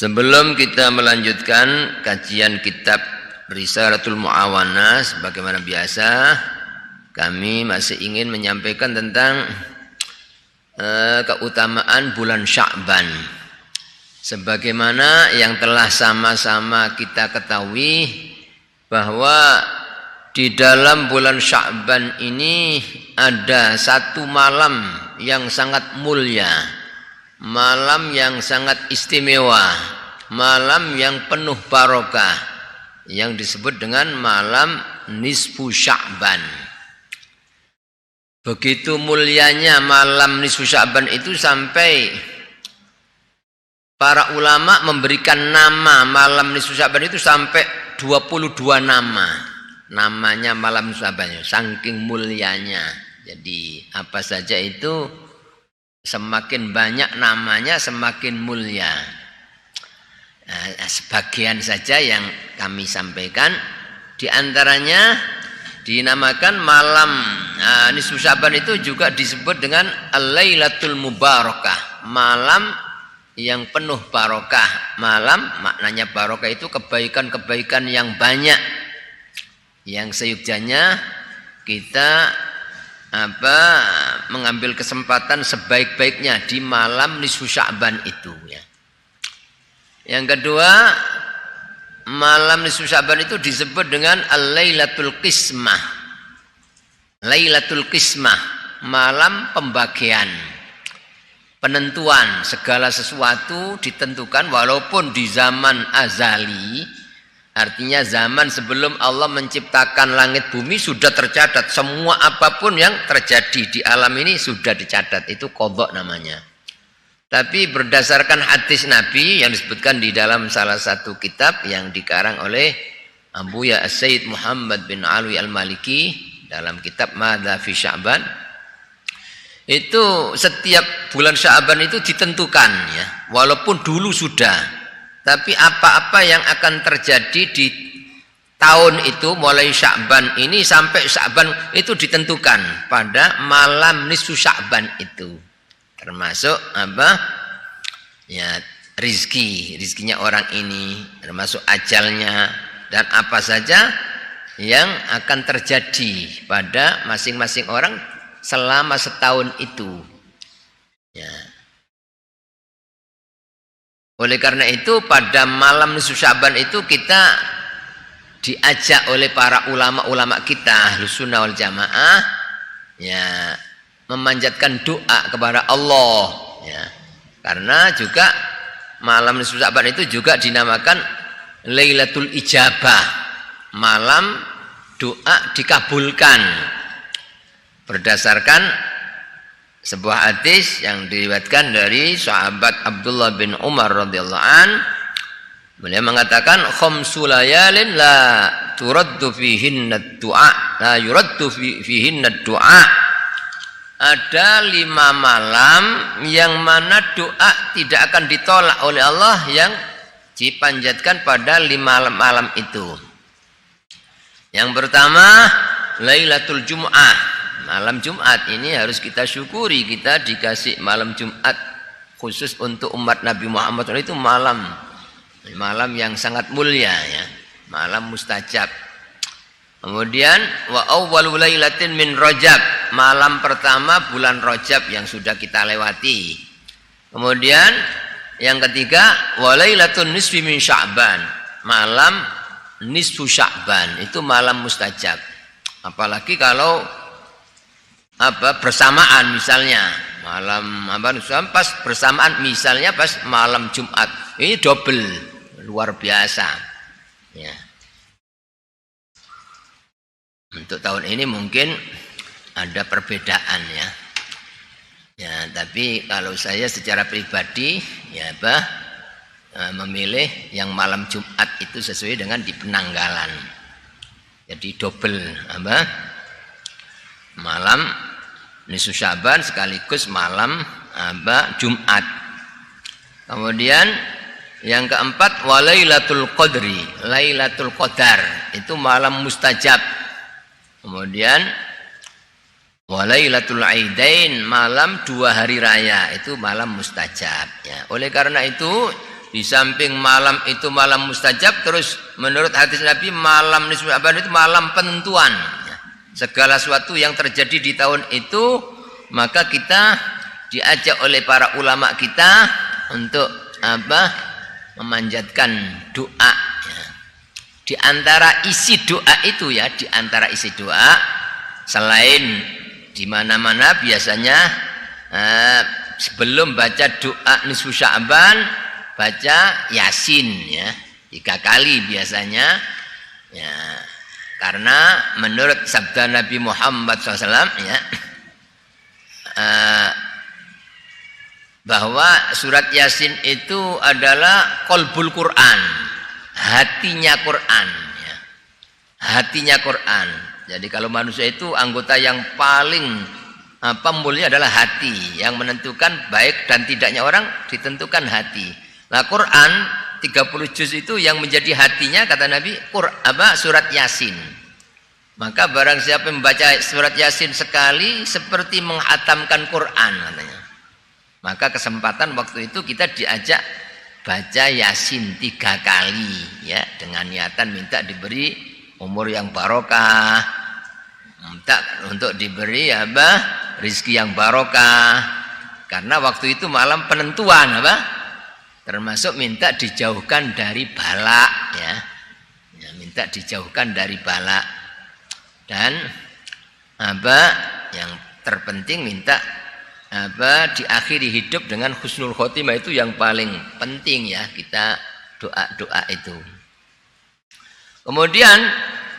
Sebelum kita melanjutkan kajian kitab Risalatul Mu'awanah, sebagaimana biasa, kami masih ingin menyampaikan tentang keutamaan bulan Sya'ban. Sebagaimana yang telah sama-sama kita ketahui bahwa di dalam bulan Sya'ban ini ada satu malam yang sangat mulia, malam yang sangat istimewa, malam yang penuh barokah, yang disebut dengan malam nisfu Sya'ban. Begitu mulianya malam nisfu Sya'ban itu sampai para ulama memberikan nama malam nisfu Sya'ban itu sampai 22 nama. Namanya malam nisfu Sya'ban, saking mulianya. Jadi apa saja itu semakin banyak namanya semakin mulia. Sebagian saja yang kami sampaikan, di antaranya dinamakan malam nisfu Sya'ban itu juga disebut dengan Al-Lailatul Mubarakah, malam yang penuh barokah. Malam maknanya barokah itu kebaikan-kebaikan yang banyak, yang seyukjanya kita mengambil kesempatan sebaik-baiknya di malam nisfu Sya'ban itu ya. Yang kedua, malam nisfu Sya'ban itu disebut dengan Al-Lailatul Qismah. Lailatul Qismah, malam pembagian, penentuan. Segala sesuatu ditentukan walaupun di zaman azali, artinya zaman sebelum Allah menciptakan langit bumi sudah tercatat. Semua apapun yang terjadi di alam ini sudah dicatat. Itu qadha namanya. Tapi berdasarkan hadis Nabi yang disebutkan di dalam salah satu kitab yang dikarang oleh Abu Ya Sayyid Muhammad bin Alwi Al-Maliki dalam kitab Madza fi Sya'ban, itu setiap bulan Sya'ban itu ditentukan ya, walaupun dulu sudah, tapi apa-apa yang akan terjadi di tahun itu mulai Sya'ban ini sampai Sya'ban itu ditentukan pada malam nisfu Sya'ban itu. Termasuk ya, rizkinya orang ini, termasuk ajalnya, dan apa saja yang akan terjadi pada masing-masing orang selama setahun itu ya. Oleh karena itu pada malam nisfu Sya'ban itu kita diajak oleh para ulama-ulama kita Ahlus Sunnah wal Jamaah ya, memanjatkan doa kepada Allah ya. Karena juga malam nisfu Sya'ban itu juga dinamakan Lailatul Ijabah, malam doa dikabulkan, berdasarkan sebuah hadis yang diriwayatkan dari sahabat Abdullah bin Umar radhiyallahu an. Beliau mengatakan khamsu layalin la turaddu fihinna du'a, la yuraddu fihinna du'a. Ada 5 malam yang mana doa tidak akan ditolak oleh Allah, yang dipanjatkan pada 5 malam itu. Yang pertama Lailatul Jum'ah, malam Jumat. Ini harus kita syukuri, kita dikasih malam Jumat khusus untuk umat Nabi Muhammad. Itu malam yang sangat mulia ya, malam mustajab. Kemudian wa awwalu lailatin min Rajab, malam pertama bulan Rajab yang sudah kita lewati. Kemudian yang ketiga wa lailatun nisfi min Sya'ban, malam nisfu Sya'ban, itu malam mustajab. Apalagi kalau bersamaan, misalnya malam pas bersamaan, misalnya pas malam Jumat, ini double, luar biasa ya. Untuk tahun ini mungkin ada perbedaan ya. Ya, tapi kalau saya secara pribadi ya memilih yang malam Jumat itu sesuai dengan di penanggalan. Jadi double malam nisfu Sya'ban sekaligus malam Jumat. Kemudian yang keempat walailatul qadri, Lailatul Qadar, itu malam mustajab. Kemudian walailatul aidain, malam 2 hari raya, itu malam mustajab ya. Oleh karena itu di samping malam itu malam mustajab, terus menurut hadis Nabi malam nisfu Sya'ban itu malam penentuan. Segala sesuatu yang terjadi di tahun itu, maka kita diajak oleh para ulama kita untuk apa? Memanjatkan doa. Di antara isi doa itu ya, di antara isi doa selain di mana-mana biasanya sebelum baca doa nisfu Sya'ban baca Yasin ya 3 kali biasanya ya, karena menurut sabda Nabi Muhammad SAW ya bahwa surat Yasin itu adalah qalbul Quran, hatinya Quran ya. Hatinya Quran. Jadi kalau manusia itu anggota yang paling mulia adalah hati, yang menentukan baik dan tidaknya orang ditentukan hati. Nah, Quran 30 juz itu yang menjadi hatinya kata Nabi surat Yasin. Maka barang siapa yang membaca surat Yasin sekali seperti menghatamkan Quran katanya. Maka kesempatan waktu itu kita diajak baca Yasin 3 kali ya, dengan niatan minta diberi umur yang barokah, minta untuk diberi rizki yang barokah, karena waktu itu malam penentuan termasuk minta dijauhkan dari bala ya, minta dijauhkan dari bala, dan yang terpenting minta diakhiri hidup dengan husnul khotimah. Itu yang paling penting ya, kita doa itu. Kemudian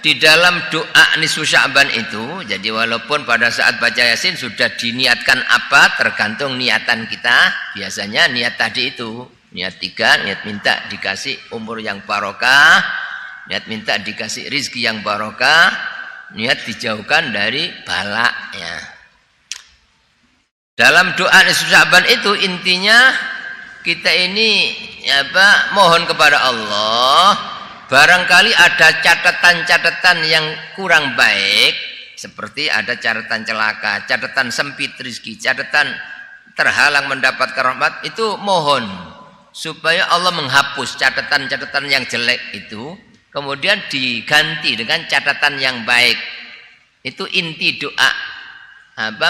di dalam doa nisfu Sya'ban itu, jadi walaupun pada saat baca Yasin sudah diniatkan apa tergantung niatan kita, biasanya niat tadi itu niat 3, niat minta dikasih umur yang barokah, niat minta dikasih rizki yang barokah, niat dijauhkan dari bala ya. Dalam doa nisfu Sya'ban itu intinya kita ini mohon kepada Allah, barangkali ada catatan-catatan yang kurang baik, seperti ada catatan celaka, catatan sempit rizki, catatan terhalang mendapatkan rahmat, itu mohon supaya Allah menghapus catatan-catatan yang jelek itu, kemudian diganti dengan catatan yang baik. Itu inti doa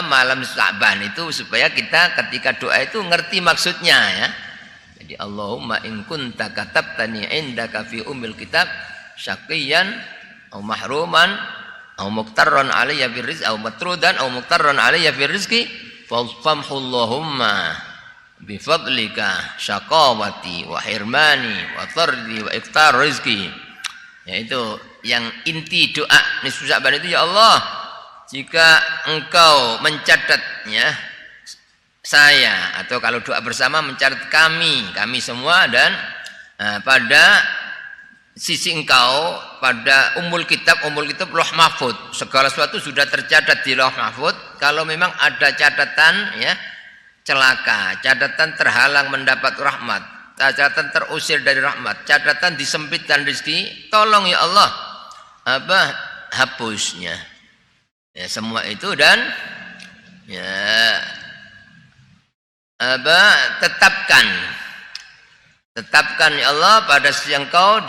malam Sya'ban itu, supaya kita ketika doa itu ngerti maksudnya ya. Jadi Allahumma in kunta katabtani indaka fi ummil kitab syaqiyan aw mahruman aw muqtarran alayya bir rizq aw matrudan aw muqtarran alayya bir rizqi famhullahumma bifadlika syaqawati wa hirmani wa tardi wa iftar rizki. Yaitu yang inti doa nisfu Sya'ban itu, ya Allah, jika engkau mencatatnya saya, atau kalau doa bersama mencatat kami semua, dan pada sisi engkau pada umul kitab Lauh Mahfud, segala sesuatu sudah tercatat di Lauh Mahfud. Kalau memang ada catatan ya celaka, catatan terhalang mendapat rahmat, catatan terusir dari rahmat, catatan disempitkan rezeki, tolong ya Allah hapusnya ya semua itu, dan ya tetapkan ya Allah pada siang engkau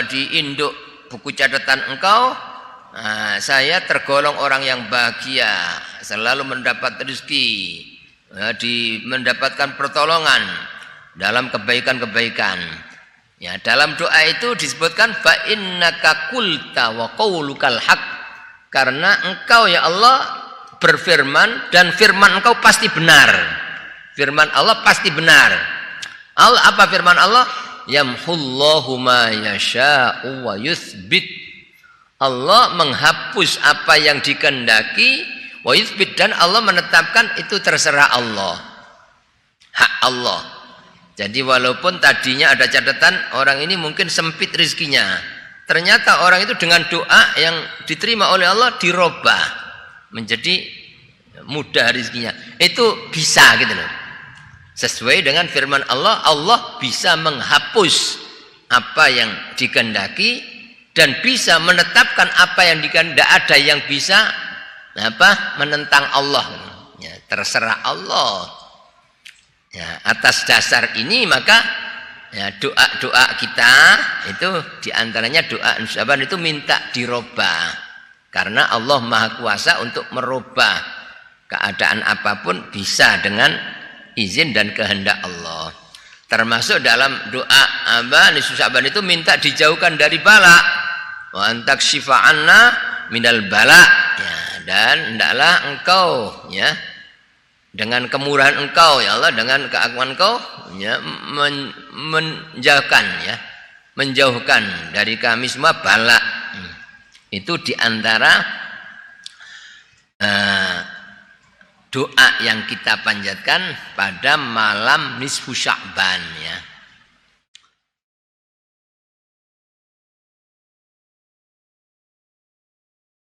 di induk buku catatan engkau, saya tergolong orang yang bahagia, selalu mendapat rezeki, mendapatkan pertolongan dalam kebaikan-kebaikan. Ya, dalam doa itu disebutkan fa innaka qulta wa qaulukal haq, karena engkau ya Allah berfirman dan firman engkau pasti benar. Firman Allah pasti benar. Apa firman Allah? Yamhullahu ma yasha'u wa yuthbit. Allah menghapus apa yang dikehendaki, wa yuthbit, dan Allah menetapkan itu terserah Allah. Hak Allah. Jadi walaupun tadinya ada catatan orang ini mungkin sempit rezekinya, ternyata orang itu dengan doa yang diterima oleh Allah dirubah menjadi mudah rezekinya. Itu bisa gitu loh. Sesuai dengan firman Allah, Allah bisa menghapus apa yang dikehendaki dan bisa menetapkan apa yang dikehendaki. Tidak ada yang bisa menentang Allah. Ya, terserah Allah. Ya, atas dasar ini maka Ya, doa-doa kita itu diantaranya doa Sya'ban itu minta dirubah. Karena Allah Maha Kuasa untuk merubah keadaan apapun bisa dengan izin dan kehendak Allah. Termasuk dalam doa nisfu Sya'ban itu minta dijauhkan dari bala. Wa antakshifa anna minal bala. Ya, dan hendaklah engkau ya dengan kemurahan engkau ya Allah, dengan keagungan engkau ya menjauhkan dari kami semua bala. Itu diantara doa yang kita panjatkan pada malam nisfu Sya'ban ya.